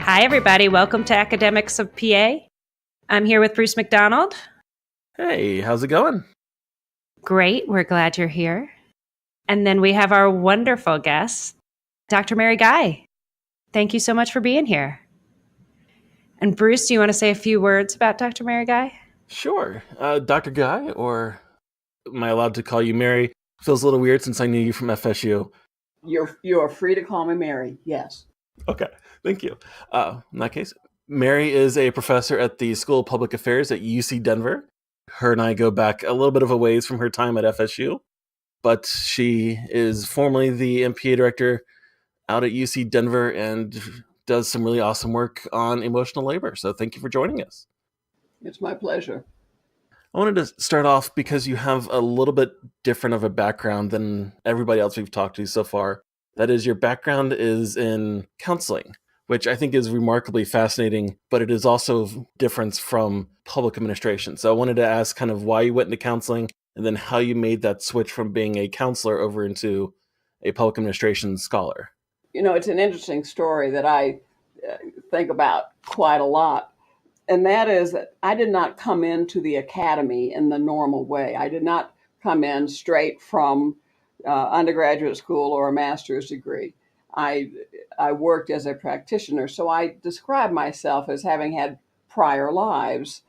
Hi, everybody. Welcome to Academics of PA. I'm here with Bruce McDonald. Hey, how's it going? Great. We're glad you're here. And then we have our wonderful guest, Dr. Mary Guy. Thank you so much for being here. And Bruce, do you want to say a few words about Dr. Mary Guy? Sure. Dr. Guy, or am I allowed to call you Mary? Feels a little weird since I knew you from FSU. You are free to call me Mary, yes. Okay, thank you. In that case, Mary is a professor at the School of Public Affairs at UC Denver. Her and I go back a little bit of a ways from her time at FSU, but she is formerly the MPA director out at UC Denver and does some really awesome work on emotional labor. So thank you for joining us. It's my pleasure. I wanted to start off because you have a little bit different of a background than everybody else we've talked to so far. That is, your background is in counseling, which I think is remarkably fascinating, but it is also different from public administration. So I wanted to ask kind of why you went into counseling and then how you made that switch from being a counselor over into a public administration scholar. You know, it's an interesting story that I think about quite a lot. And that is that I did not come into the academy in the normal way. I did not come in straight from undergraduate school or a master's degree. I worked as a practitioner, so I describe myself as having had prior lives.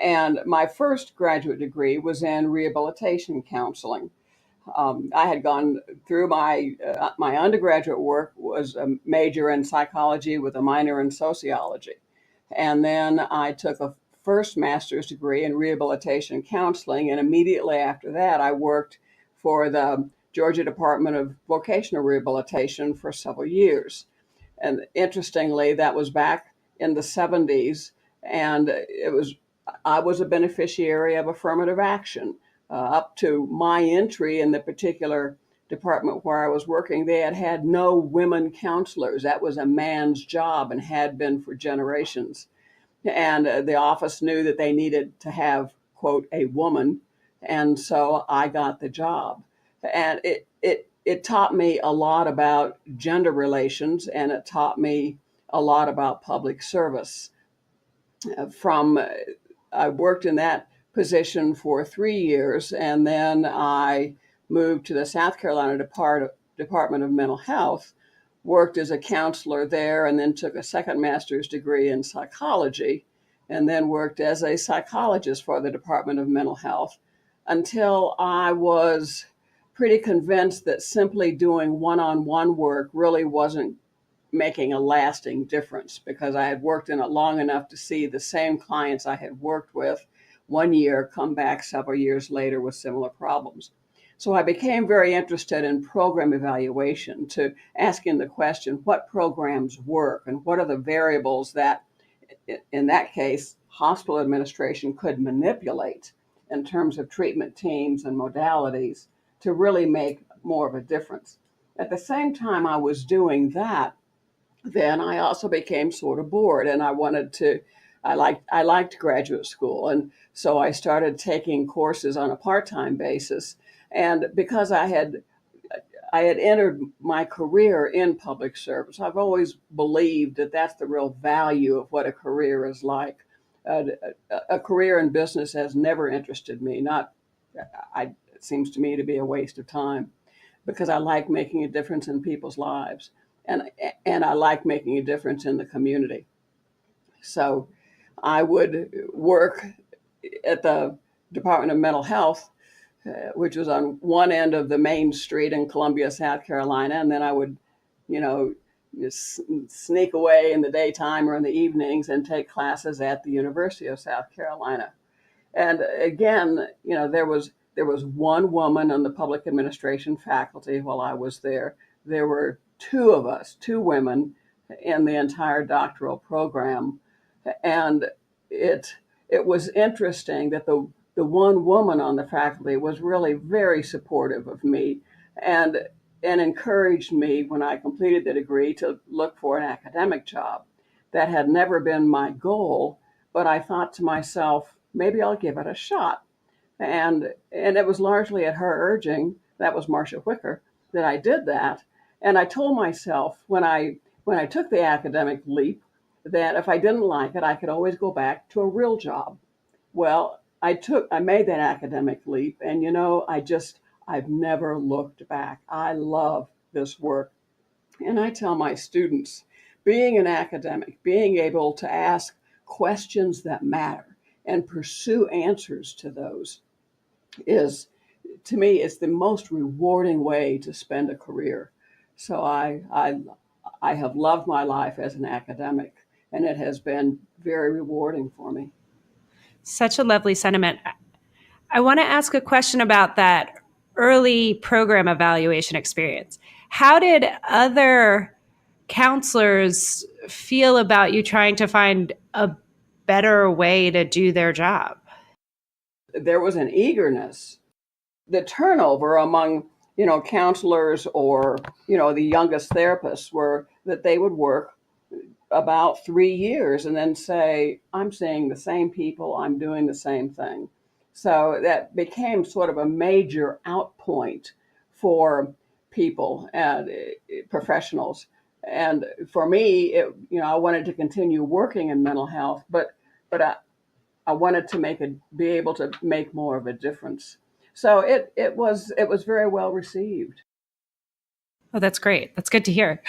And my first graduate degree was in rehabilitation counseling. I had gone through my undergraduate work was a major in psychology with a minor in sociology. And then I took a first master's degree in rehabilitation counseling. And immediately after that, I worked for the Georgia Department of Vocational Rehabilitation for several years. And interestingly, that was back in the 70s. And I was a beneficiary of affirmative action. Up to my entry in the particular department where I was working, they had no women counselors. That was a man's job and had been for generations. And the office knew that they needed to have, quote, a woman. And so I got the job. And it taught me a lot about gender relations, and it taught me a lot about public service. I worked in that position for 3 years, and then I moved to the South Carolina Department of Mental Health, worked as a counselor there, and then took a second master's degree in psychology, and then worked as a psychologist for the Department of Mental Health until I was pretty convinced that simply doing one-on-one work really wasn't making a lasting difference, because I had worked in it long enough to see the same clients I had worked with 1 year come back several years later with similar problems. So I became very interested in program evaluation, to asking the question, what programs work and what are the variables that, in that case, hospital administration could manipulate in terms of treatment teams and modalities to really make more of a difference. At the same time I was doing that, then I also became sort of bored, and I liked graduate school. And so I started taking courses on a part-time basis. And because I had entered my career in public service, I've always believed that that's the real value of what a career is like. A career in business has never interested me. It seems to me to be a waste of time, because I like making a difference in people's lives. And I like making a difference in the community. So I would work at the Department of Mental Health, which was on one end of the main street in Columbia, South Carolina. And then I would, you know, just sneak away in the daytime or in the evenings and take classes at the University of South Carolina. And again, there was one woman on the public administration faculty while I was there. There were two of us, two women, in the entire doctoral program. And it was interesting that the one woman on the faculty was really very supportive of me, and encouraged me when I completed the degree to look for an academic job. That had never been my goal, but I thought to myself, maybe I'll give it a shot. And it was largely at her urging, that was Marcia Whicker, that I did that. And I told myself when I took the academic leap that if I didn't like it, I could always go back to a real job. Well, I made that academic leap, and I've never looked back. I love this work. And I tell my students, being an academic, being able to ask questions that matter and pursue answers to those is, to me, it's the most rewarding way to spend a career. So I have loved my life as an academic, and it has been very rewarding for me. Such a lovely sentiment. I want to ask a question about that early program evaluation experience. How did other counselors feel about you trying to find a better way to do their job? There was an eagerness. The turnover among counselors or the youngest therapists were that they would work about 3 years and then say, I'm seeing the same people, I'm doing the same thing. So that became sort of a major outpoint for people and professionals. And for me, I wanted to continue working in mental health, but I wanted to be able to make more of a difference. So it was very well received. Oh, that's great. That's good to hear.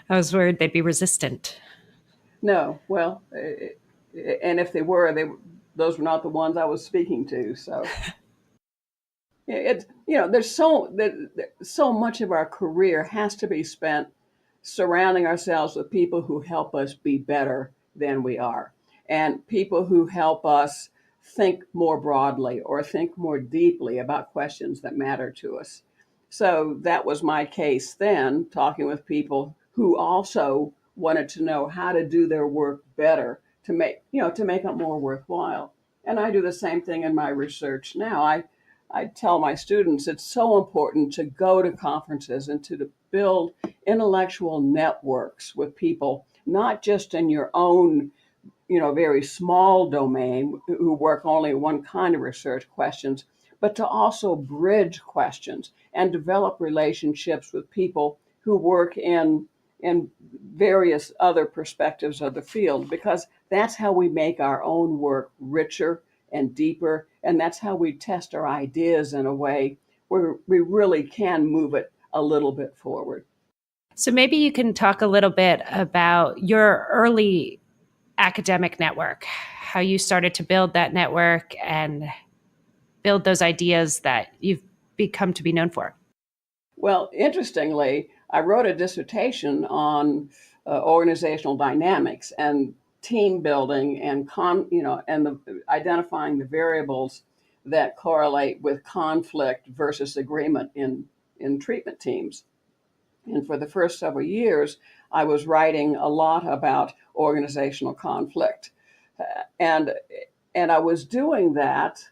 I was worried they'd be resistant. No, well, and if they were, those were not the ones I was speaking to. So there's so much of our career has to be spent surrounding ourselves with people who help us be better than we are, and people who help us think more broadly or think more deeply about questions that matter to us. So that was my case then, talking with people who also wanted to know how to do their work better to make it more worthwhile. And I do the same thing in my research now. I tell my students it's so important to go to conferences and to build intellectual networks with people, not just in your own, very small domain who work only one kind of research questions, but to also bridge questions and develop relationships with people who work in various other perspectives of the field, because that's how we make our own work richer and deeper, and that's how we test our ideas in a way where we really can move it a little bit forward. So maybe you can talk a little bit about your early academic network, how you started to build that network and build those ideas that you've become to be known for. Well, interestingly, I wrote a dissertation on organizational dynamics and team building and identifying the variables that correlate with conflict versus agreement in treatment teams. And for the first several years, I was writing a lot about organizational conflict, and and I was doing that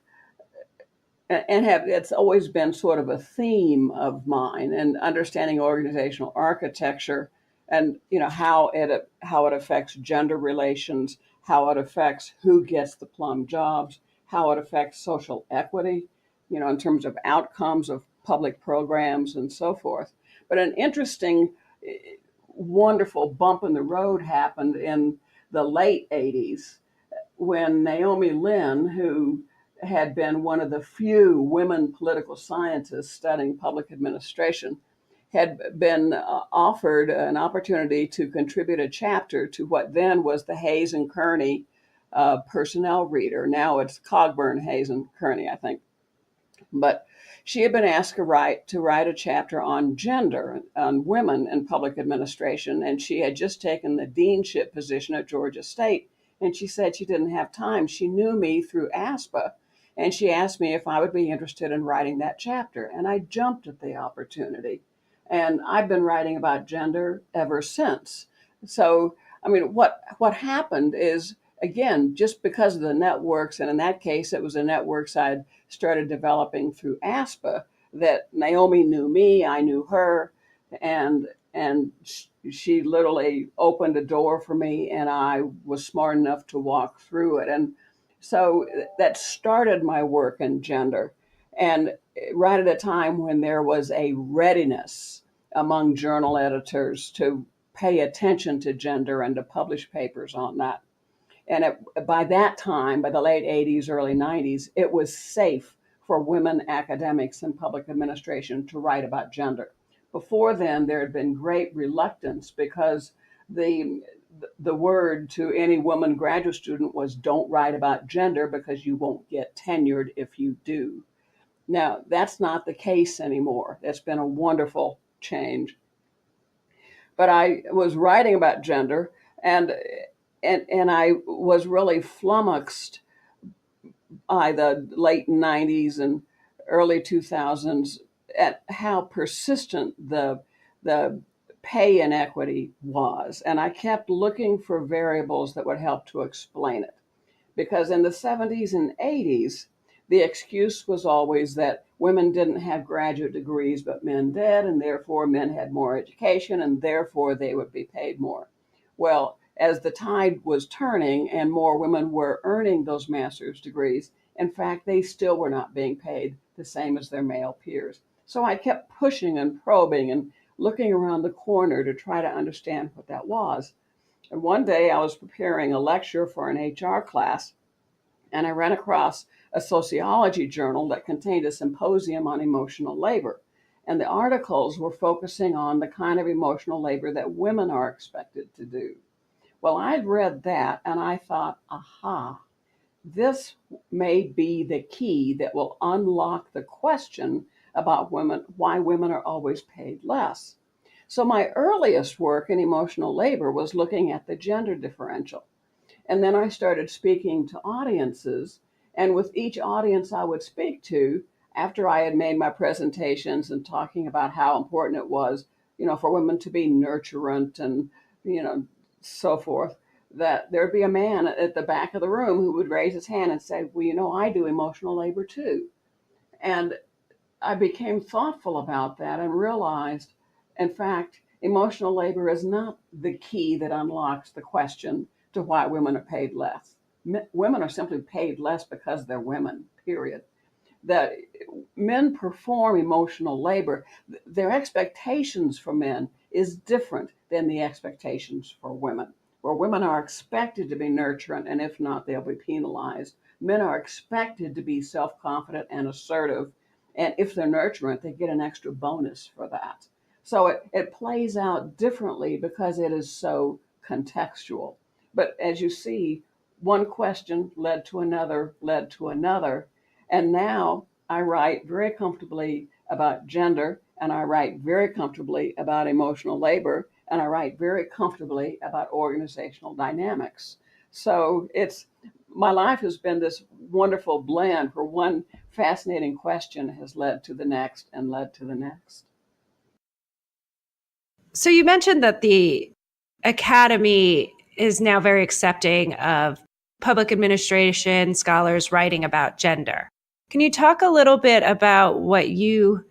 and have it's always been sort of a theme of mine, and understanding organizational architecture, and how it affects gender relations, how it affects who gets the plum jobs, how it affects social equity, in terms of outcomes of public programs and so forth. But an interesting, wonderful bump in the road happened in the late 80s when Naomi Lynn, who had been one of the few women political scientists studying public administration, had been offered an opportunity to contribute a chapter to what then was the Hayes and Kearney personnel reader. Now it's Coggburn, Hayes and Kearney, I think. But she had been asked to write a chapter on gender, on women in public administration, and she had just taken the deanship position at Georgia State. And she said she didn't have time. She knew me through ASPA, and she asked me if I would be interested in writing that chapter. And I jumped at the opportunity. And I've been writing about gender ever since. So, I mean, what happened is, again, just because of the networks, and in that case, it was the networks I'd started developing through ASPA, that Naomi knew me, I knew her, and she literally opened a door for me, and I was smart enough to walk through it. And so that started my work in gender. And right at a time when there was a readiness among journal editors to pay attention to gender and to publish papers on that. And by that time, by the late 80s, early 90s, it was safe for women academics in public administration to write about gender. Before then, there had been great reluctance because the word to any woman graduate student was, don't write about gender because you won't get tenured if you do. Now, that's not the case anymore. That's been a wonderful change. But I was writing about gender, and I was really flummoxed by the late 90s and early 2000s at how persistent the pay inequity was. And I kept looking for variables that would help to explain it. Because in the 70s and 80s, the excuse was always that women didn't have graduate degrees, but men did, and therefore men had more education, and therefore they would be paid more. Well, as the tide was turning and more women were earning those master's degrees, in fact, they still were not being paid the same as their male peers. So I kept pushing and probing and looking around the corner to try to understand what that was. And one day I was preparing a lecture for an HR class, and I ran across a sociology journal that contained a symposium on emotional labor. And the articles were focusing on the kind of emotional labor that women are expected to do. Well, I'd read that and I thought, aha, this may be the key that will unlock the question about women, why women are always paid less. So my earliest work in emotional labor was looking at the gender differential. And then I started speaking to audiences. And with each audience I would speak to, after I had made my presentations and talking about how important it was, for women to be nurturant and, so forth, that there'd be a man at the back of the room who would raise his hand and say, well, I do emotional labor too. And I became thoughtful about that and realized, in fact, emotional labor is not the key that unlocks the question to why women are paid less. Women are simply paid less because they're women, period. That men perform emotional labor. Their expectations for men is different than the expectations for women. Where women are expected to be nurturant, and if not, they'll be penalized. Men are expected to be self-confident and assertive, and if they're nurturant, they get an extra bonus for that. So it plays out differently because it is so contextual. But as you see, one question led to another, and now I write very comfortably about gender, and I write very comfortably about emotional labor, and I write very comfortably about organizational dynamics. So my life has been this wonderful blend where one fascinating question has led to the next and led to the next. So you mentioned that the academy is now very accepting of public administration scholars writing about gender. Can you talk a little bit about what you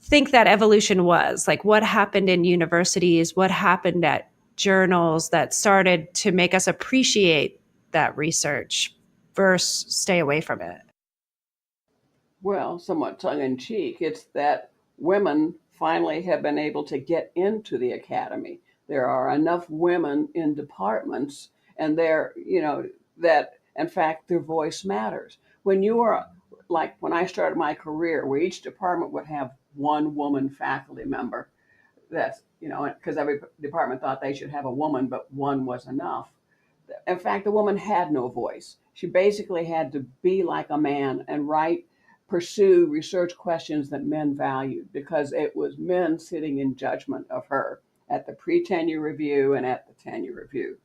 think that evolution was? Like what happened in universities, what happened at journals that started to make us appreciate that research versus stay away from it? Well, somewhat tongue in cheek, it's that women finally have been able to get into the academy. There are enough women in departments, and that in fact their voice matters. When I started my career, where each department would have one woman faculty member, that's, because every department thought they should have a woman, but one was enough. In fact, the woman had no voice. She basically had to be like a man and pursue research questions that men valued, because it was men sitting in judgment of her at the pre-tenure review and at the tenure review.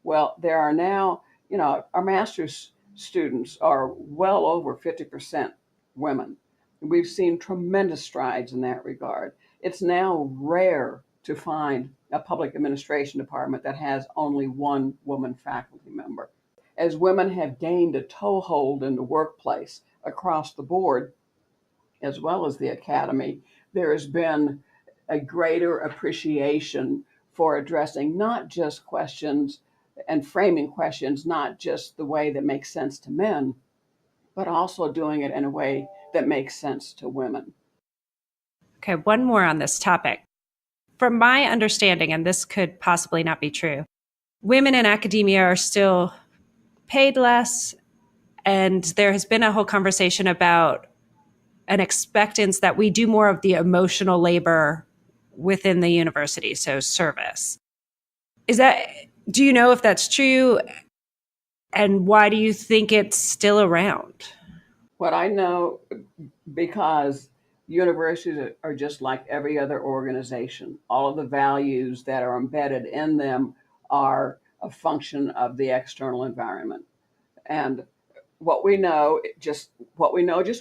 Well, there are now, our master's students are well over 50% women. We've seen tremendous strides in that regard. It's now rare to find a public administration department that has only one woman faculty member. As women have gained a toehold in the workplace across the board, as well as the academy, there has been a greater appreciation for addressing not just questions and framing questions, not just the way that makes sense to men, but also doing it in a way that makes sense to women. Okay, one more on this topic. from my understanding, and this could possibly not be true, women in academia are still paid less. And there has been a whole conversation about an expectance that we do more of the emotional labor within the university, so service. Do you know if that's true? And why do you think it's still around? What I know, because universities are just like every other organization. All of the values that are embedded in them are a function of the external environment. And what we know just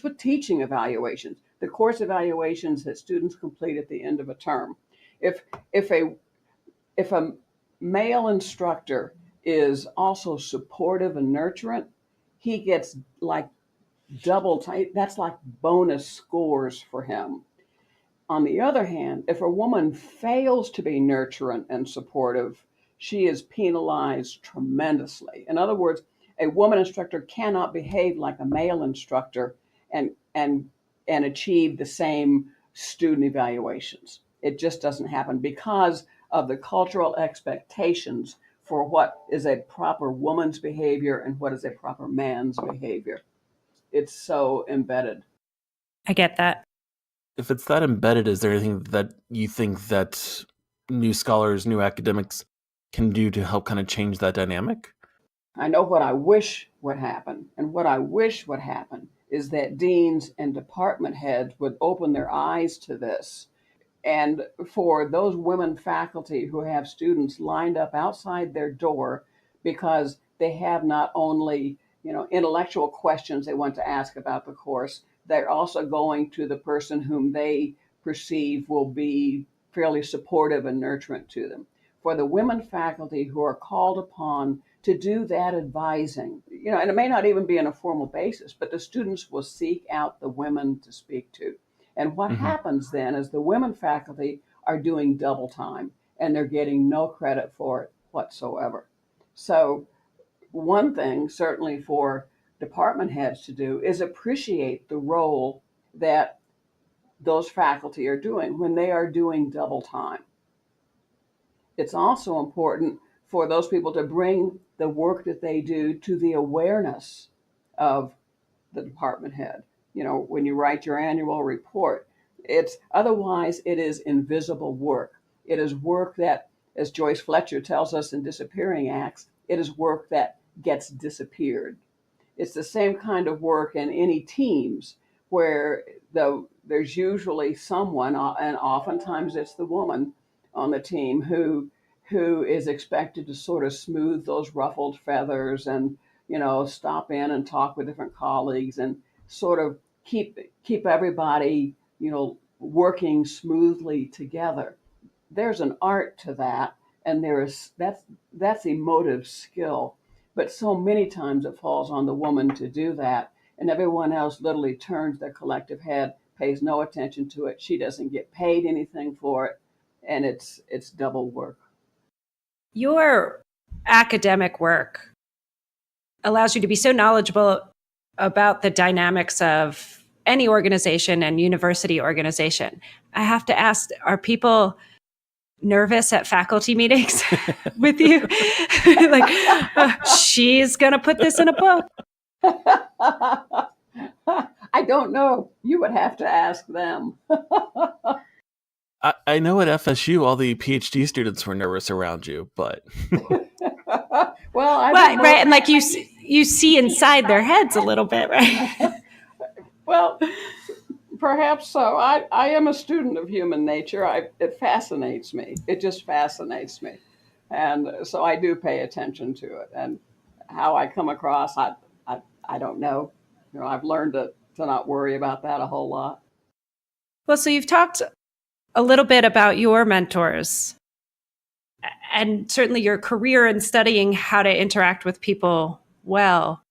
with teaching evaluations, the course evaluations that students complete at the end of a term. If if a if a male instructor is also supportive and nurturant, he gets like that's like bonus scores for him. On the other hand, if a woman fails to be nurturant and supportive, she is penalized tremendously. In other words, a woman instructor cannot behave like a male instructor and and and achieve the same student evaluations. It just doesn't happen because of the cultural expectations for what is a proper woman's behavior and what is a proper man's behavior. It's so embedded. I get that. If it's that embedded, is there anything that you think that new scholars, new academics can do to help kind of change that dynamic? I know what I wish would happen. And what I wish would happen is that deans and department heads would open their eyes to this. And for those women faculty who have students lined up outside their door because they have not only, intellectual questions they want to ask about the course, they're also going to the person whom they perceive will be fairly supportive and nurturant to them. For the women faculty who are called upon to do that advising, and it may not even be on a formal basis, but the students will seek out the women to speak to. And what happens then is the women faculty are doing double time and they're getting no credit for it whatsoever. So one thing certainly for department heads to do is appreciate the role that those faculty are doing when they are doing double time. It's also important for those people to bring the work that they do to the awareness of the department head. When you write your annual report, it is invisible work. It is work that, as Joyce Fletcher tells us in Disappearing Acts, it is work that gets disappeared. It's the same kind of work in any teams where there's usually someone, and oftentimes it's the woman on the team who is expected to sort of smooth those ruffled feathers and stop in and talk with different colleagues and sort of keep everybody working smoothly together. There's an art to that, and that's emotive skill. But so many times it falls on the woman to do that, and everyone else literally turns their collective head, pays no attention to it. She doesn't get paid anything for it, and it's double work. Your academic work allows you to be so knowledgeable about the dynamics of any organization and university organization. I have to ask, are people nervous at faculty meetings with you? She's going to put this in a book. I don't know. You would have to ask them. I know at FSU, all the PhD students were nervous around you, but well, right, and like you see inside their heads a little bit, right? Well, perhaps so. I am a student of human nature. It fascinates me. It just fascinates me, and so I do pay attention to it. And how I come across, I don't know. I've learned to not worry about that a whole lot. Well, so you've talked a little bit about your mentors and certainly your career in studying how to interact with people well.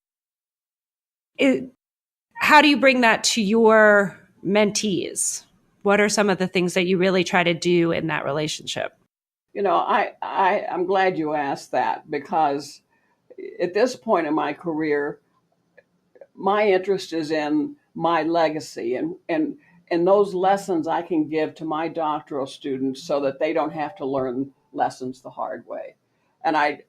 How do you bring that to your mentees? What are some of the things that you really try to do in that relationship? I'm glad you asked that, because at this point in my career, my interest is in my legacy and and those lessons I can give to my doctoral students so that they don't have to learn lessons the hard way. And I,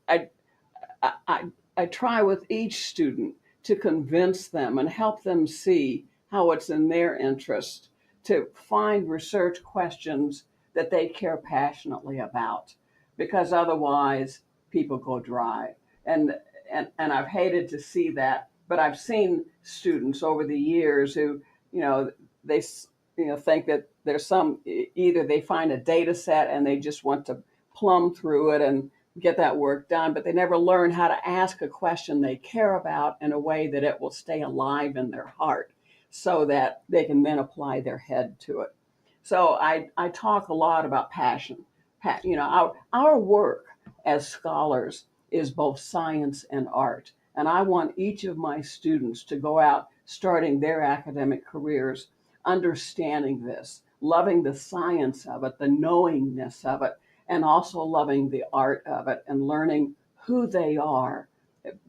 I try with each student to convince them and help them see how it's in their interest to find research questions that they care passionately about, because otherwise people go dry. And, and I've hated to see that, but I've seen students over the years who, you know, they think that there's some, either they find a data set and they just want to plumb through it and get that work done, but they never learn how to ask a question they care about in a way that it will stay alive in their heart so that they can then apply their head to it. So I talk a lot about passion. Our work as scholars is both science and art. And I want each of my students to go out starting their academic careers understanding this, loving the science of it, the knowingness of it, and also loving the art of it and learning who they are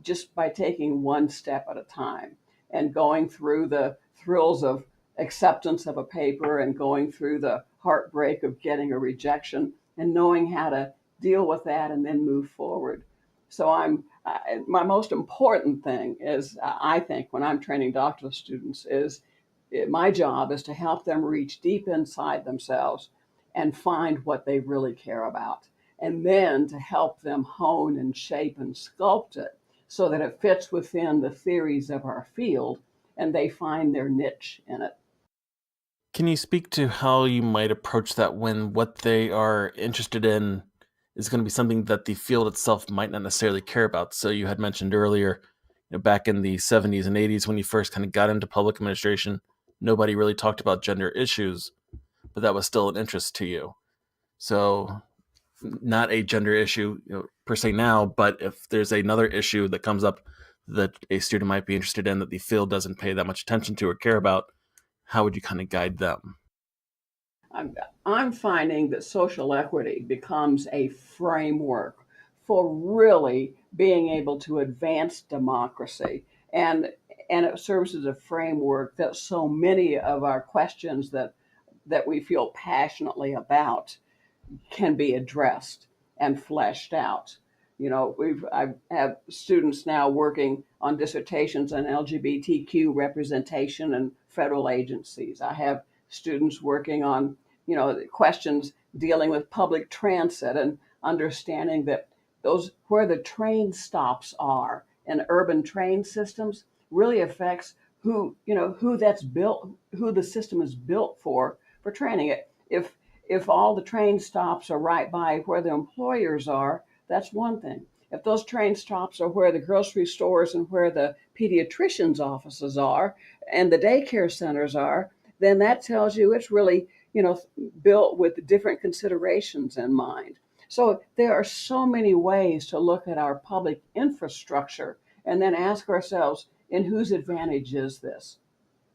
just by taking one step at a time and going through the thrills of acceptance of a paper and going through the heartbreak of getting a rejection and knowing how to deal with that and then move forward. So my most important thing is, I think, when I'm training doctoral students is my job is to help them reach deep inside themselves and find what they really care about, and then to help them hone and shape and sculpt it so that it fits within the theories of our field and they find their niche in it. Can you speak to how you might approach that when what they are interested in is going to be something that the field itself might not necessarily care about? So you had mentioned earlier, back in the 70s and 80s when you first kind of got into public administration, nobody really talked about gender issues, but that was still an interest to you. So not a gender issue per se now, but if there's another issue that comes up that a student might be interested in that the field doesn't pay that much attention to or care about, how would you kind of guide them? I'm finding that social equity becomes a framework for really being able to advance democracy. And it serves as a framework that so many of our questions that we feel passionately about can be addressed and fleshed out. I have students now working on dissertations on LGBTQ representation in federal agencies. I have students working on, questions dealing with public transit and understanding that those where the train stops are in urban train systems really affects who that's built, who the system is built for training it. If all the train stops are right by where the employers are, that's one thing. If those train stops are where the grocery stores and where the pediatricians' offices are and the daycare centers are, then that tells you it's really, built with different considerations in mind. So there are so many ways to look at our public infrastructure and then ask ourselves, in whose advantage is this?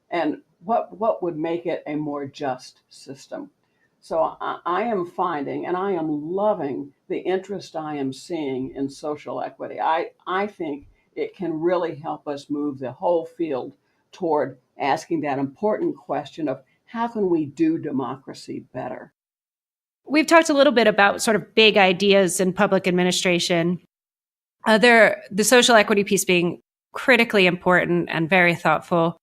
And what would make it a more just system? So I am finding and I am loving the interest I am seeing in social equity. I think it can really help us move the whole field toward asking that important question of how can we do democracy better? We've talked a little bit about sort of big ideas in public administration. The social equity piece being critically important and very thoughtful.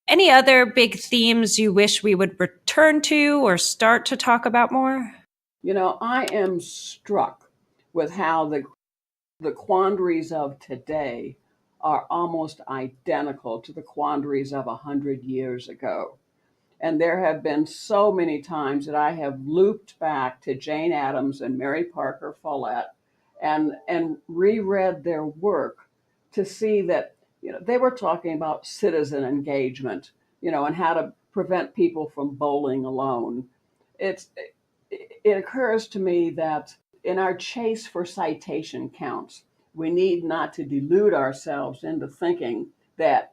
Any other big themes you wish we would return to or start to talk about more? I am struck with how the quandaries of today are almost identical to the quandaries of 100 years ago. And there have been so many times that I have looped back to Jane Addams and Mary Parker Follett and reread their work to see that they were talking about citizen engagement, and how to prevent people from bowling alone. It occurs to me that in our chase for citation counts, we need not to delude ourselves into thinking that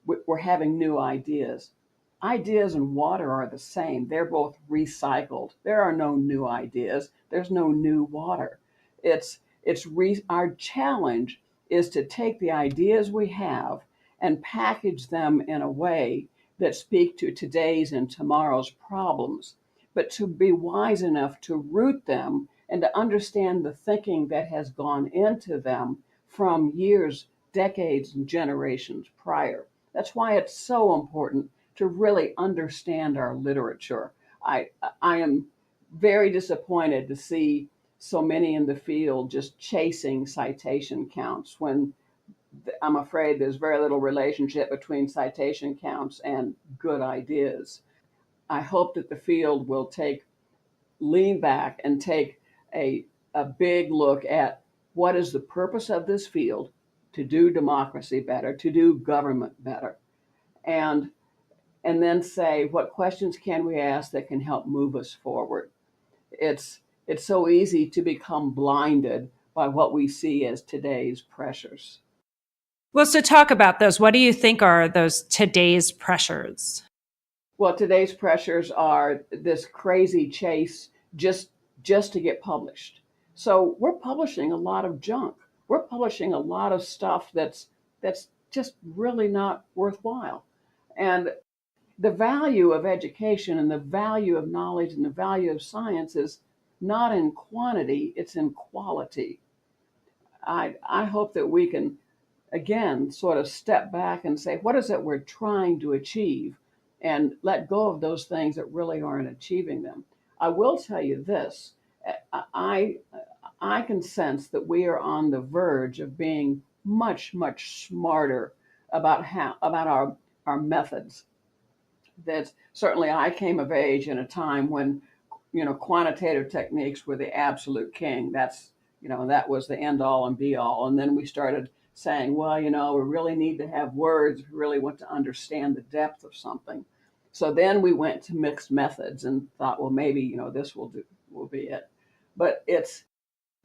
we're having new ideas. Ideas and water are the same. They're both recycled. There are no new ideas. There's no new water. Our challenge is to take the ideas we have and package them in a way that speak to today's and tomorrow's problems, but to be wise enough to root them and to understand the thinking that has gone into them from years, decades, and generations prior. That's why it's so important to really understand our literature. I am very disappointed to see so many in the field just chasing citation counts when I'm afraid there's very little relationship between citation counts and good ideas. I hope that the field will lean back and take a big look at what is the purpose of this field: to do democracy better, to do government better, and and then say, what questions can we ask that can help move us forward? It's so easy to become blinded by what we see as today's pressures. Well, so talk about those. What do you think are those today's pressures? Well, today's pressures are this crazy chase just to get published. So we're publishing a lot of junk. We're publishing a lot of stuff that's just really not worthwhile. And the value of education and the value of knowledge and the value of science is not in quantity, it's in quality. I hope that we can, again, sort of step back and say, what is it we're trying to achieve? And let go of those things that really aren't achieving them. I will tell you this, I, I can sense that we are on the verge of being much, much smarter about our methods. That certainly I came of age in a time when, quantitative techniques were the absolute king. That was the end all and be all. And then we started saying, well, we really need to have words. We really want to understand the depth of something. So then we went to mixed methods and thought, well, maybe, this will be it. But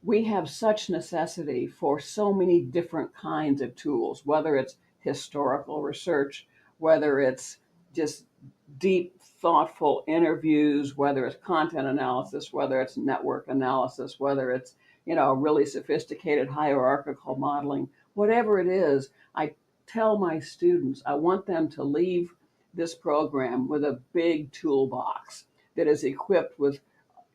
we have such necessity for so many different kinds of tools, whether it's historical research, whether it's just deep, thoughtful interviews, whether it's content analysis, whether it's network analysis, whether it's, really sophisticated hierarchical modeling, whatever it is. I tell my students, I want them to leave this program with a big toolbox that is equipped with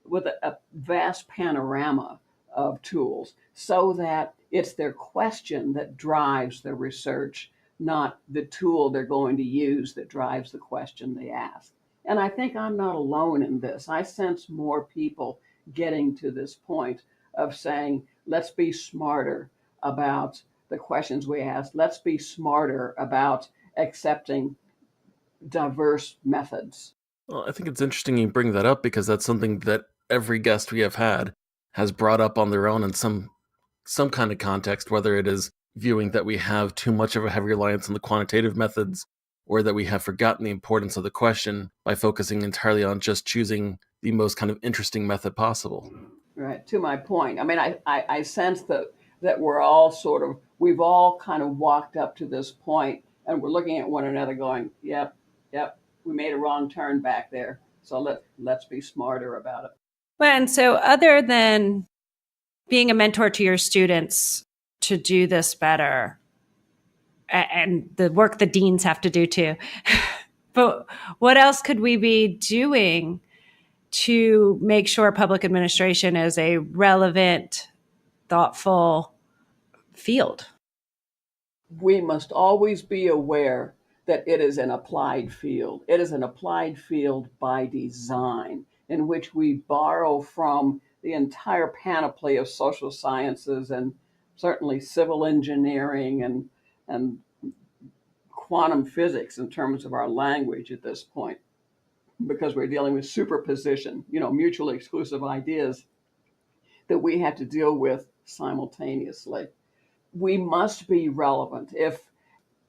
a vast panorama of tools, so that it's their question that drives the research, not the tool they're going to use that drives the question they ask. And I think I'm not alone in this. I sense more people getting to this point of saying, let's be smarter about the questions we ask. Let's be smarter about accepting diverse methods. Well, I think it's interesting you bring that up because that's something that every guest we have had has brought up on their own in some kind of context, whether it is viewing that we have too much of a heavy reliance on the quantitative methods or that we have forgotten the importance of the question by focusing entirely on just choosing the most kind of interesting method possible. Right, to my point. I mean, I sense that we've all kind of walked up to this point and we're looking at one another going, yep, we made a wrong turn back there. So let's be smarter about it. Well, and so other than being a mentor to your students to do this better, and the work the deans have to do too, but what else could we be doing to make sure public administration is a relevant, thoughtful field? We must always be aware that it is an applied field. It is an applied field by design, in which we borrow from the entire panoply of social sciences and certainly civil engineering and quantum physics in terms of our language at this point, because we're dealing with superposition, mutually exclusive ideas that we have to deal with simultaneously. We must be relevant. If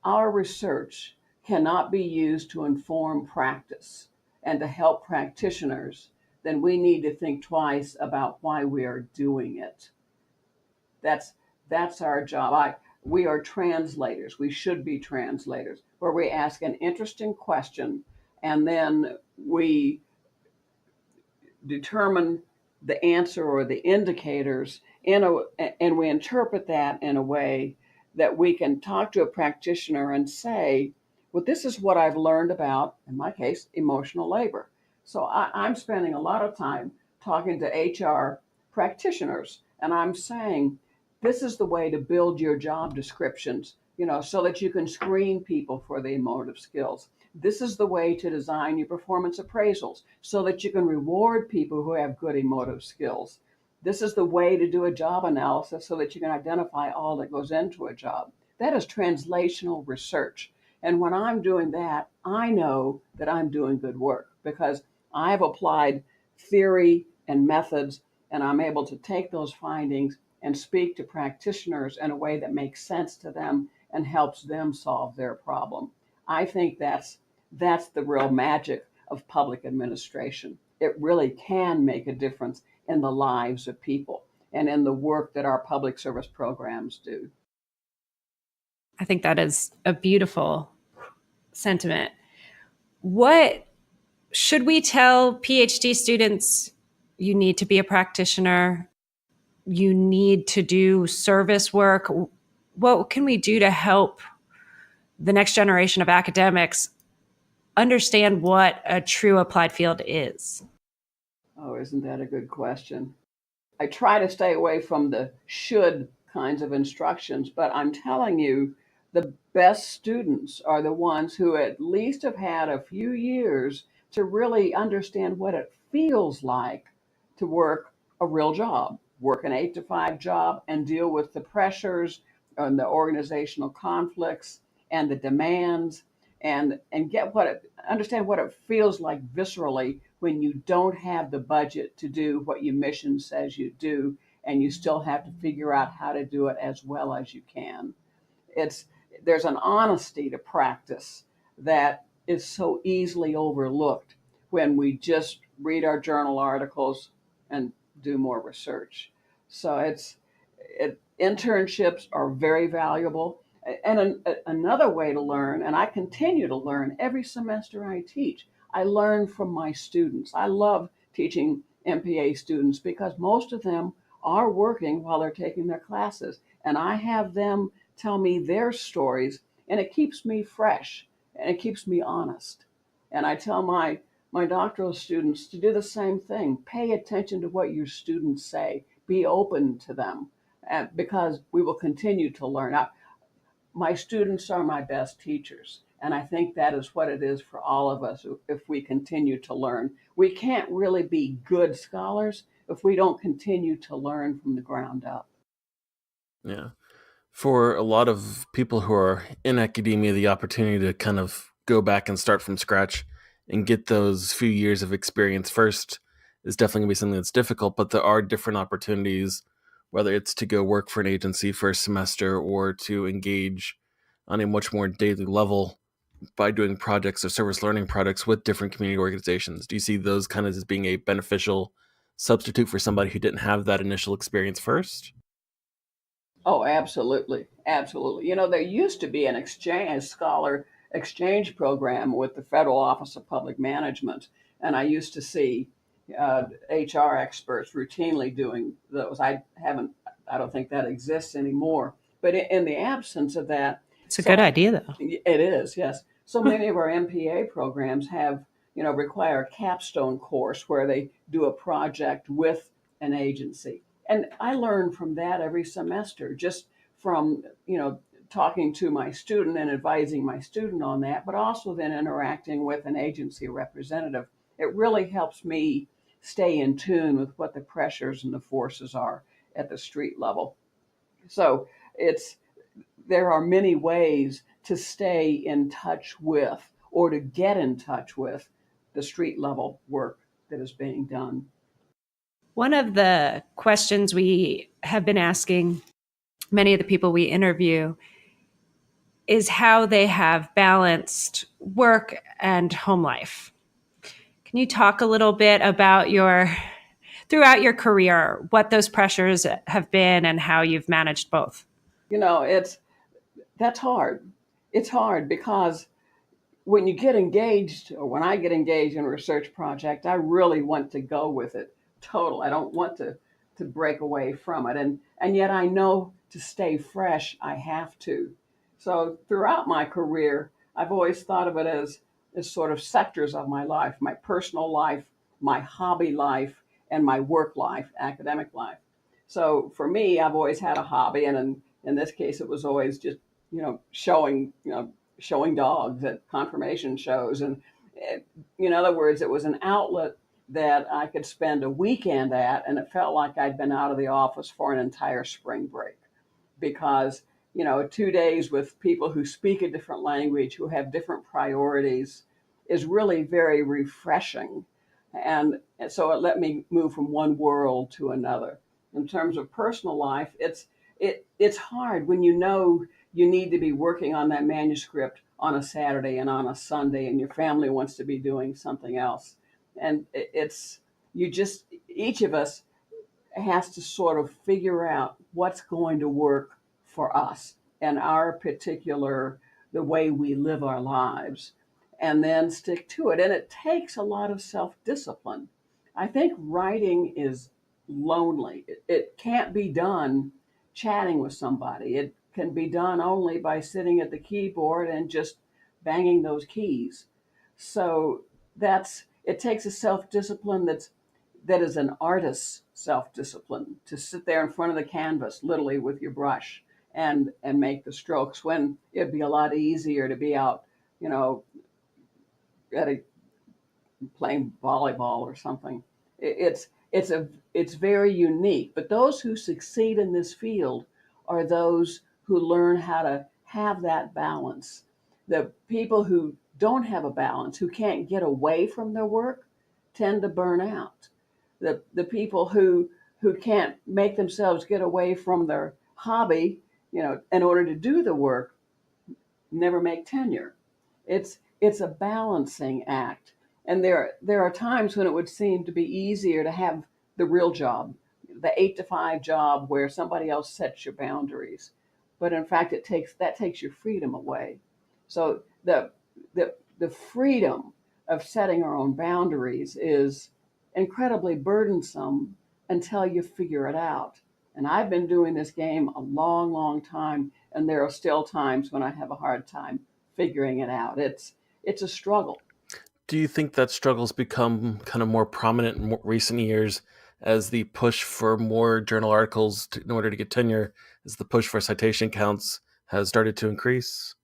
our research cannot be used to inform practice and to help practitioners, then we need to think twice about why we are doing it. That's our job. We are translators. We should be translators, where we ask an interesting question and then we determine the answer or the indicators and we interpret that in a way that we can talk to a practitioner and say, Well, this is what I've learned about, in my case, emotional labor. So I'm spending a lot of time talking to HR practitioners, and I'm saying this is the way to build your job descriptions, so that you can screen people for the emotive skills. This is the way to design your performance appraisals so that you can reward people who have good emotive skills. This is the way to do a job analysis so that you can identify all that goes into a job. That is translational research. And when I'm doing that, I know that I'm doing good work because I've applied theory and methods, and I'm able to take those findings and speak to practitioners in a way that makes sense to them and helps them solve their problem. I think that's the real magic of public administration. It really can make a difference in the lives of people and in the work that our public service programs do. I think that is a beautiful sentiment. What should we tell PhD students? You need to be a practitioner. You need to do service work. What can we do to help the next generation of academics understand what a true applied field is? Oh, isn't that a good question? I try to stay away from the should kinds of instructions, but I'm telling you, the best students are the ones who at least have had a few years to really understand what it feels like to work a real job, work an 8 to 5 job, and deal with the pressures and the organizational conflicts and the demands and get understand what it feels like viscerally when you don't have the budget to do what your mission says you do, and you still have to figure out how to do it as well as you can. It's There's an honesty to practice that is so easily overlooked when we just read our journal articles and do more research. So internships are very valuable. And another way to learn, and I continue to learn every semester I teach, I learn from my students. I love teaching MPA students because most of them are working while they're taking their classes. And I have them tell me their stories, and it keeps me fresh and it keeps me honest. And I tell my doctoral students to do the same thing. Pay attention to what your students say, be open to them, because we will continue to learn. My students are my best teachers. And I think that is what it is for all of us if we continue to learn. We can't really be good scholars if we don't continue to learn from the ground up. Yeah. For a lot of people who are in academia, the opportunity to kind of go back and start from scratch and get those few years of experience first is definitely going to be something that's difficult, but there are different opportunities, whether it's to go work for an agency for a semester or to engage on a much more daily level by doing projects or service learning projects with different community organizations. Do you see those kind of as being a beneficial substitute for somebody who didn't have that initial experience first? Oh, absolutely. Absolutely. There used to be a scholar exchange program with the Federal Office of Public Management, and I used to see HR experts routinely doing those. I don't think that exists anymore. But in the absence of that, It's a good so idea, though. it is, yes. So many of our MPA programs require a capstone course where they do a project with an agency. And I learn from that every semester, just from, talking to my student and advising my student on that, but also then interacting with an agency representative. It really helps me stay in tune with what the pressures and the forces are at the street level. So it's there are many ways to stay in touch with or to get in touch with the street level work that is being done. One of the questions we have been asking many of the people we interview is how they have balanced work and home life. Can you talk a little bit about throughout your career, what those pressures have been and how you've managed both? It's That's hard. It's hard because when you get engaged, or when I get engaged in a research project, I really want to go with it total. I don't want to break away from it. And yet I know to stay fresh, I have to. So throughout my career, I've always thought of it as sort of sectors of my life: my personal life, my hobby life, and my work life, academic life. So for me, I've always had a hobby, and in this case, it was always just showing dogs at confirmation shows, and in other words, it was an outlet that I could spend a weekend at, and it felt like I'd been out of the office for an entire spring break because 2 days with people who speak a different language, who have different priorities, is really very refreshing. And so it let me move from one world to another. In terms of personal life, it's hard when you need to be working on that manuscript on a Saturday and on a Sunday, and your family wants to be doing something else. And it's you just each of us has to sort of figure out what's going to work for us and our particular the way we live our lives, and then stick to it. And it takes a lot of self-discipline. I think writing is lonely. It can't be done chatting with somebody. It can be done only by sitting at the keyboard and just banging those keys. So that's it takes a self-discipline that is an artist's self-discipline to sit there in front of the canvas, literally with your brush, and make the strokes, when it'd be a lot easier to be out, you know, at a playing volleyball or something. It's very unique. But those who succeed in this field are those who learn how to have that balance. The people who don't have a balance, who can't get away from their work, tend to burn out. The people who can't make themselves get away from their hobby, in order to do the work, never make tenure. It's a balancing act. And there are times when it would seem to be easier to have the real job, the 8 to 5 job where somebody else sets your boundaries. But in fact, that takes your freedom away. So the freedom of setting our own boundaries is incredibly burdensome until you figure it out. And I've been doing this game a long, long time, and there are still times when I have a hard time figuring it out. It's a struggle. Do you think that struggle's become kind of more prominent in more recent years as the push for more journal articles in order to get tenure, as the push for citation counts has started to increase?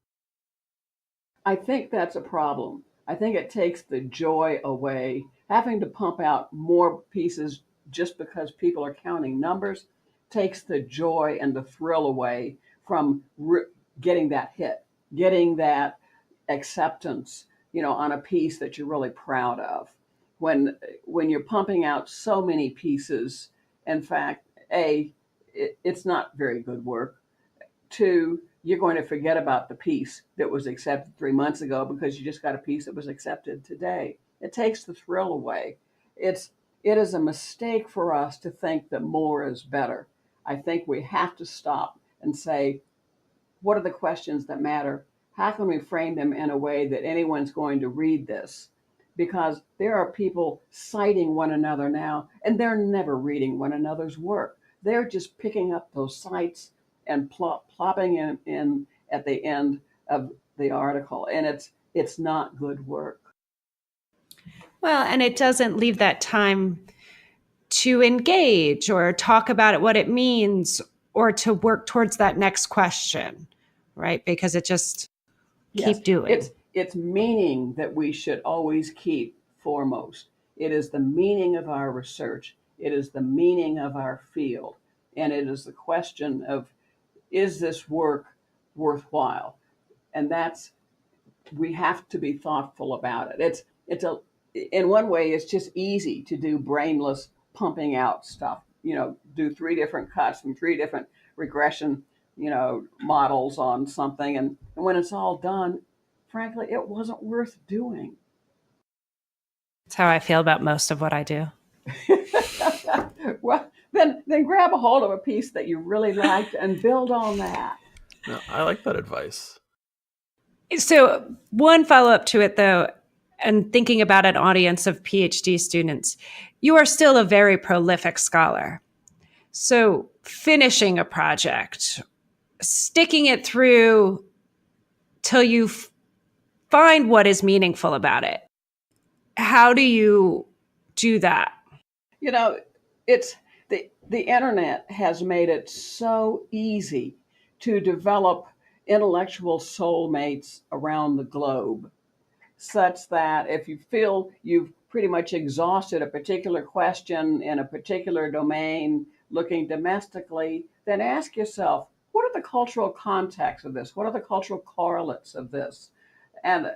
I think that's a problem. I think it takes the joy away. Having to pump out more pieces just because people are counting numbers takes the joy and the thrill away from getting that hit, getting that acceptance, on a piece that you're really proud of. When you're pumping out so many pieces, in fact, it's not very good work. Two, you're going to forget about the piece that was accepted 3 months ago because you just got a piece that was accepted today. It takes the thrill away. It is a mistake for us to think that more is better. I think we have to stop and say, what are the questions that matter? How can we frame them in a way that anyone's going to read this? Because there are people citing one another now, and they're never reading one another's work. They're just picking up those cites and plopping in at the end of the article, and it's not good work. Well, and it doesn't leave that time to engage or talk about it, what it means, or to work towards that next question, right? Because it just keep doing. It's meaning that we should always keep foremost. It is the meaning of our research. It is the meaning of our field. And it is the question of, is this work worthwhile? And we have to be thoughtful about it. In one way, it's just easy to do brainless pumping out stuff, do 3 different cuts from 3 different regression, models on something. And when it's all done, frankly, it wasn't worth doing. That's how I feel about most of what I do. Well, then grab a hold of a piece that you really liked and build on that. No, I like that advice. So one follow-up to it, though, and thinking about an audience of PhD students, you are still a very prolific scholar. So finishing a project, sticking it through till you find what is meaningful about it. How do you do that? You know, it's the internet has made it so easy to develop intellectual soulmates around the globe, such that if you feel you've pretty much exhausted a particular question in a particular domain looking domestically, then ask yourself, what are the cultural contexts of this? What are the cultural correlates of this? And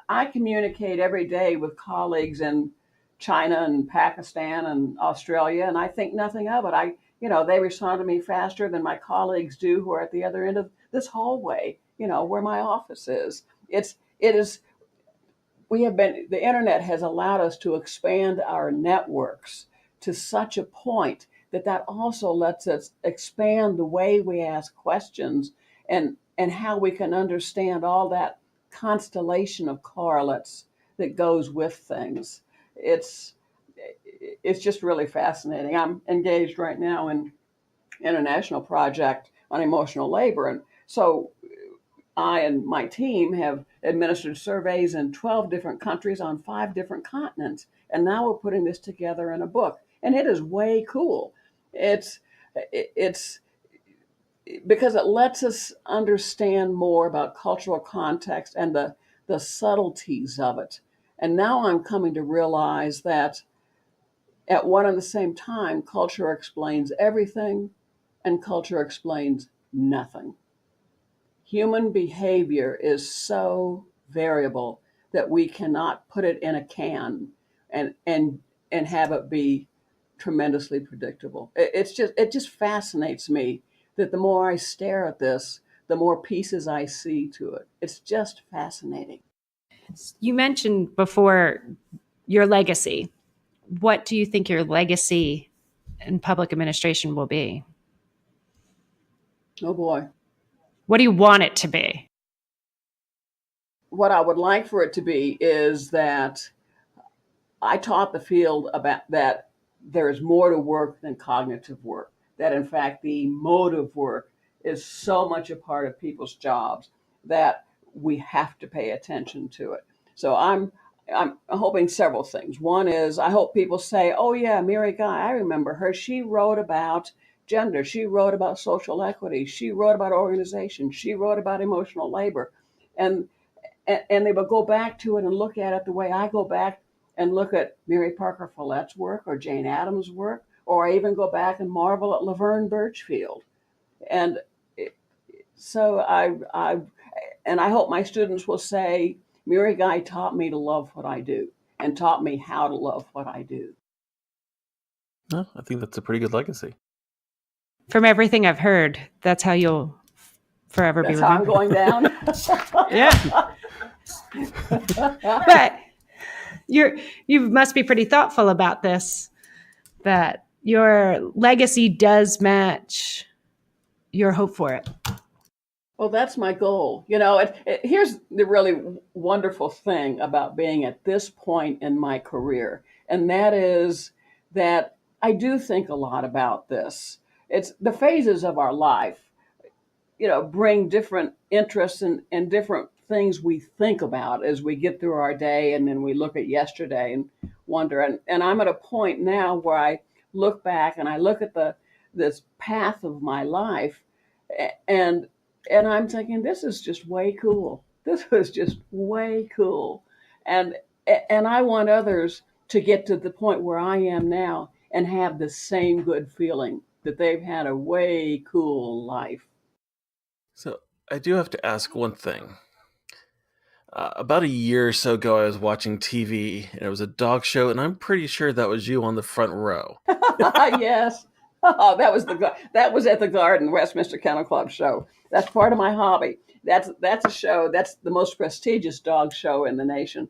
I communicate every day with colleagues in China and Pakistan and Australia, and I think nothing of it. They respond to me faster than my colleagues do who are at the other end of this hallway, where my office is. It is the internet has allowed us to expand our networks to such a point that also lets us expand the way we ask questions and how we can understand all that constellation of correlates that goes with things. It's it's just really fascinating. I'm engaged right now in international project on emotional labor, and so I and my team have administered surveys in 12 different countries on 5 different continents. And now we're putting this together in a book. And it is way cool. It's because it lets us understand more about cultural context and the subtleties of it. And now I'm coming to realize that at one and the same time, culture explains everything and culture explains nothing. Human behavior is so variable that we cannot put it in a can and have it be tremendously predictable. It just fascinates me that the more I stare at this, the more pieces I see to it. It's just fascinating. You mentioned before your legacy. What do you think your legacy in public administration will be? Oh boy. What do you want it to be? What I would like for it to be is that I taught the field about that there is more to work than cognitive work, that in fact the emotive work is so much a part of people's jobs that we have to pay attention to it. So I'm hoping several things. One is I hope people say, "Oh yeah, Mary Guy, I remember her. She wrote about gender. She wrote about social equity. She wrote about organization. She wrote about emotional labor." And and they will go back to it and look at it the way I go back and look at Mary Parker Follett's work or Jane Addams' work, or I even go back and marvel at Laverne Birchfield. And so I hope my students will say, Mary Guy taught me to love what I do and taught me how to love what I do. No, I think that's a pretty good legacy. From everything I've heard, that's how you'll forever be That's how I'm remembered. going down. Yeah. But you must be pretty thoughtful about this, that your legacy does match your hope for it. Well, that's my goal. Here's the really wonderful thing about being at this point in my career, and that is that I do think a lot about this. It's the phases of our life, bring different interests and different things we think about as we get through our day, and then we look at yesterday and wonder. And I'm at a point now where I look back and I look at this path of my life, and I'm thinking this is just way cool. This was just way cool, and and I want others to get to the point where I am now and have the same good feeling that they've had a way cool life. So I do have to ask one thing. About a year or so ago, I was watching TV, and it was a dog show, and I'm pretty sure that was you on the front row. Yes. Oh, that was at the Garden, Westminster Kennel Club show. That's part of my hobby. That's a show. That's the most prestigious dog show in the nation,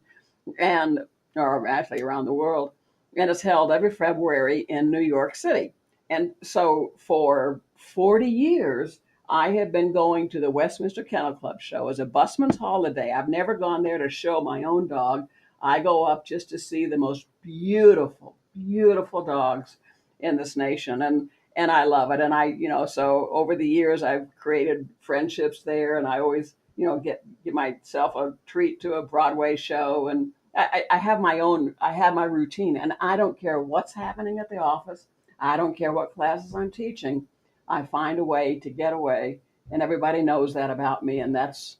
and or actually around the world, and it's held every February in New York City. And so for 40 years, I have been going to the Westminster Kennel Club show as a busman's holiday. I've never gone there to show my own dog. I go up just to see the most beautiful, beautiful dogs in this nation, and I love it. And so over the years I've created friendships there, and I always get myself a treat to a Broadway show. And I have my routine, and I don't care what's happening at the office. I don't care what classes I'm teaching. I find a way to get away, and everybody knows that about me. And that's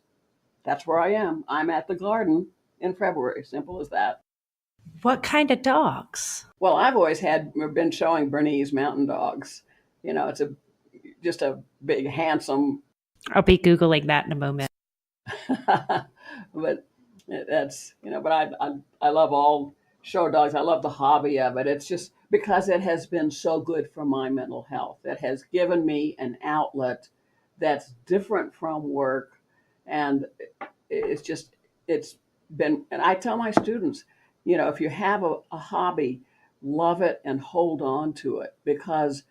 where I am. I'm at the garden in February. Simple as that. What kind of dogs? Well, I've always been showing Bernese mountain dogs. It's just a big, handsome, I'll be Googling that in a moment. but but I love all show dogs. I love the hobby of it. It's just because it has been so good for my mental health. It has given me an outlet that's different from work. And it's been, and I tell my students, if you have a hobby, love it and hold on to it, because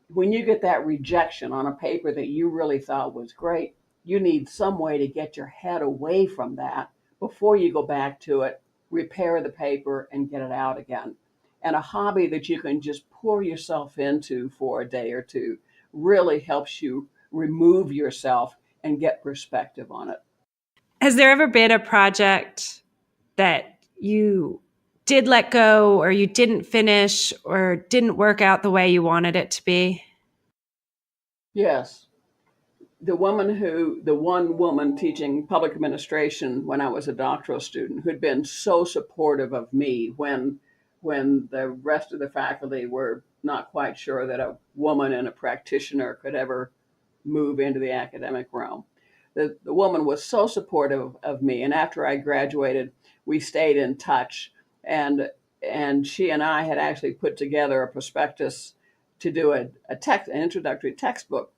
when you get that rejection on a paper that you really thought was great, you need some way to get your head away from that before you go back to it, repair the paper, and get it out again. And a hobby that you can just pour yourself into for a day or two really helps you remove yourself and get perspective on it. Has there ever been a project that you did let go, or you didn't finish, or didn't work out the way you wanted it to be? Yes. The one woman teaching public administration when I was a doctoral student, who'd been so supportive of me when the rest of the faculty were not quite sure that a woman and a practitioner could ever move into the academic realm. The woman was so supportive of me, and after I graduated, we stayed in touch, and she and I had actually put together a prospectus to do an introductory textbook.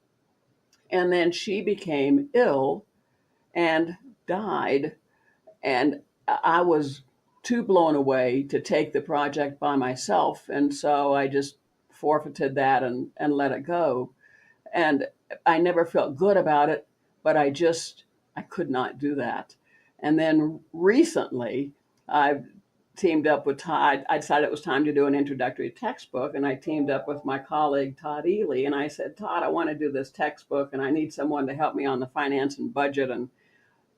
And then she became ill and died. And I was too blown away to take the project by myself. And so I just forfeited that and let it go. And I never felt good about it, but I could not do that. And then recently, I teamed up with Todd. I decided it was time to do an introductory textbook, and I teamed up with my colleague, Todd Ely. And I said, Todd, I want to do this textbook, and I need someone to help me on the finance and budget and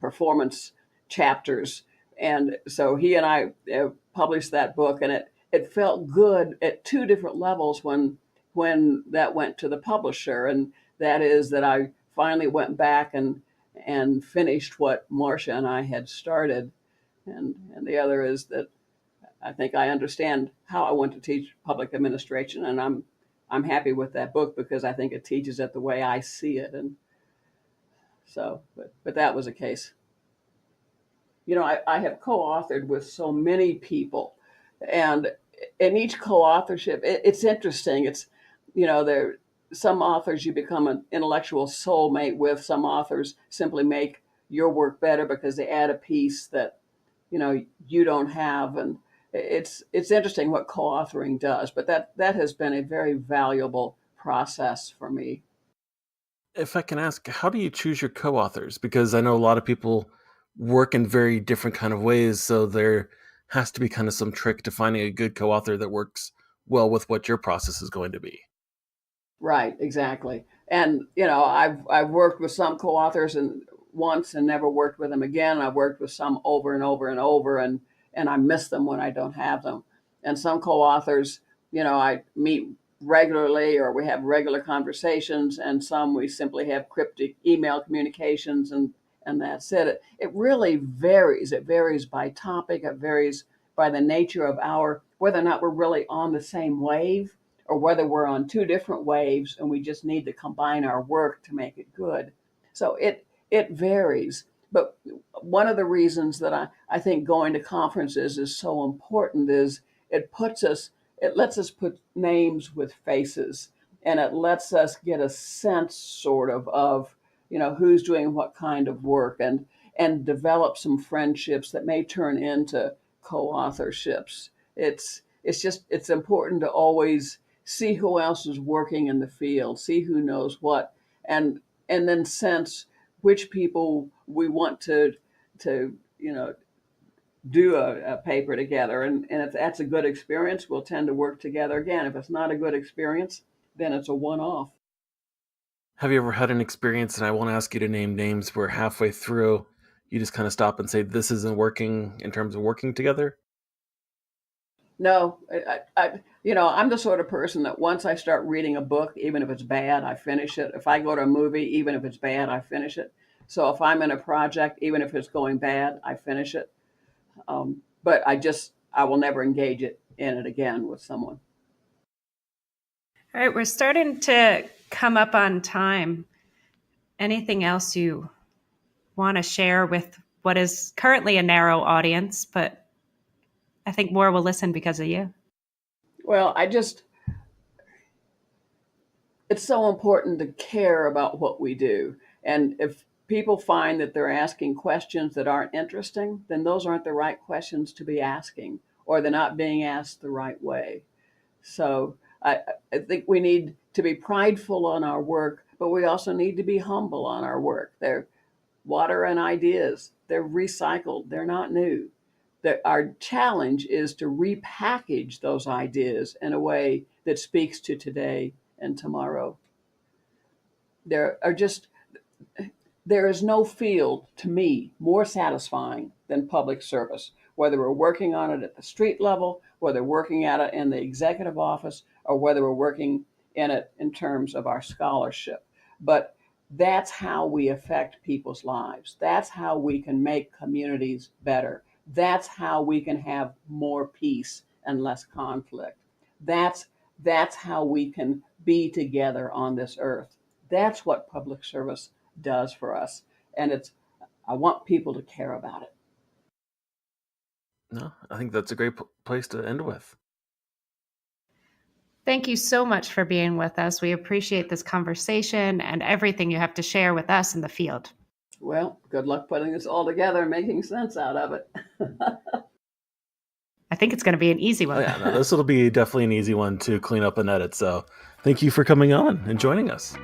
performance chapters. And so he and I published that book, and it felt good at two different levels when that went to the publisher. And that is that I finally went back and finished what Marcia and I had started. And the other is that I think I understand how I want to teach public administration, and I'm happy with that book because I think it teaches it the way I see it. And so, but that was a case. I have co-authored with so many people, and in each co-authorship, it's interesting. There some authors you become an intellectual soulmate with. Some authors simply make your work better because they add a piece that you don't have. And it's interesting what co-authoring does, but that has been a very valuable process for me. If I can ask, how do you choose your co-authors? Because I know a lot of people work in very different kind of ways, so there has to be kind of some trick to finding a good co-author that works well with what your process is going to be. Right, exactly. And I've worked with some co-authors and once and never worked with them again. I've worked with some over and over and over, and I miss them when I don't have them. And some co-authors, I meet regularly or we have regular conversations, and some we simply have cryptic email communications, and that's it. It really varies. It varies by topic. It varies by the nature of whether or not we're really on the same wave, or whether we're on two different waves and we just need to combine our work to make it good. So it varies. But one of the reasons that I think going to conferences is so important is it lets us put names with faces, and it lets us get a sense sort of who's doing what kind of work, and develop some friendships that may turn into co-authorships. It's important to always see who else is working in the field, see who knows what, and then sense which people we want to do a paper together. And if that's a good experience, we'll tend to work together again. If it's not a good experience, then it's a one-off. Have you ever had an experience, and I won't ask you to name names, where halfway through you just kind of stop and say, this isn't working in terms of working together? No, I'm the sort of person that once I start reading a book, even if it's bad, I finish it. If I go to a movie, even if it's bad, I finish it. So if I'm in a project, even if it's going bad, I finish it. But I will never engage in it again with someone. All right, we're starting to come up on time. Anything else you want to share with what is currently a narrow audience, but I think more will listen because of you? Well, it's so important to care about what we do. And if people find that they're asking questions that aren't interesting, then those aren't the right questions to be asking, or they're not being asked the right way. So I think we need to be prideful on our work, but we also need to be humble on our work. They're water and ideas, they're recycled, they're not new. Our challenge is to repackage those ideas in a way that speaks to today and tomorrow. There are just there is no field to me more satisfying than public service, whether we're working on it at the street level, whether we're working at it in the executive office, or whether we're working in it in terms of our scholarship. But that's how we affect people's lives. That's how we can make communities better. That's how we can have more peace and less conflict. That's that's how we can be together on this earth. That's what public service does for us. And I want people to care about it. No, I think that's a great place to end with. Thank you so much for being with us. We appreciate this conversation and everything you have to share with us in the field. Well, good luck putting this all together and making sense out of it. I think it's going to be an easy one. Oh, yeah, no, this will be definitely an easy one to clean up and edit. So thank you for coming on and joining us.